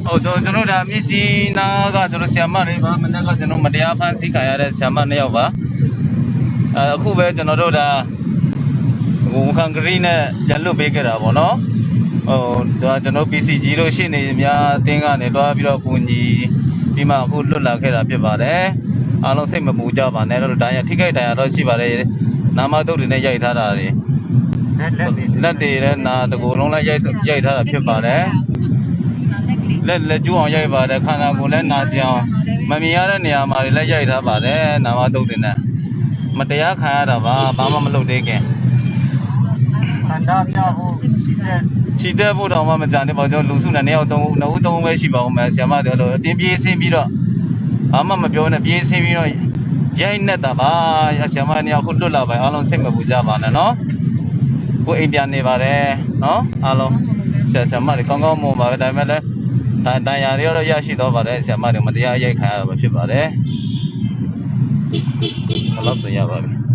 ဟုတ်တော့ကျွန်တော်ဒါမြစ်ကြီးနာကကျွန်တော်ဆီယမလေးပါမနေ့ကကျွန်တော်မတရားဖမ်းဆီးခံရတဲ့ဆီယမ2ယောက်ပါအခုပဲကျွန်တော်တို့ဒါဝန်ခံကလေးနဲ့ရန်လွတ်ပေးခဲ့တာပေါ့နော်ဒါကျွန်တော် PCG တို့ရှေ့နေများအသင်းကနေတွားပြီးတော့ကူညီပြီးမှအခုလွတ်လာခဲ့တာဖြစ်ပါတယ်အားလုံးစိတ်မပူကြပါနဲ့တော့တိုင်းရထိခိုက်တိုင်းရတော့ရှိပါတယ်နာမတုတ်တွေနဲ့ရိုက်ထားတာတွေလက်တွေနဲ့နာတကူလုံးလိုက်ရိုက်ထားတာဖြစ်ပါတယ်လက်ကျူးအောင်ရိုက်ပါတယ်ခန္ဓာကိုယ်လည်းနာကျင်အောင်မမြင်ရတဲ့နေရာမှာလည်းရိုက်ထားပါတယ်နာမတုတ်တွေနဲ့မတရားခံရတာပါဘာမှမလုပ်သေးခင်ခန္ဓာပြဖို့ချီတက်ဖို့တော့မှမကြမ်းနေပါကျွန်တော်လူစုနဲ့2ယောက်3ဦးပဲရှိပါဦးမယ်ဆရာမတို့လို့အတင်းပြေးဆင်းပြီးတော့ဘာမှမပြောနဲ့ပြေးဆင်းပြီးတော့ရိုက်နေတာပါဆရာမ2ယောက်ခုလွတ်လာပါအားလုံးစိတ်မပူကြပါနဲ့နော်ကိုအိမ်ပြန်နေပါတယ်နော်အားလုံးဆရာမတွေကောင်းကောင်းမွန်ပါပဲဒါပေမဲ့လည်းတန်ရာတွေတော့ရရှိတော့ပါတယ်ဆရာမတွေမတရားရိုက်ခံရတာပဲဖြစ်ပါတယ်ဘယ်လောက်ဆိုရပါပြီ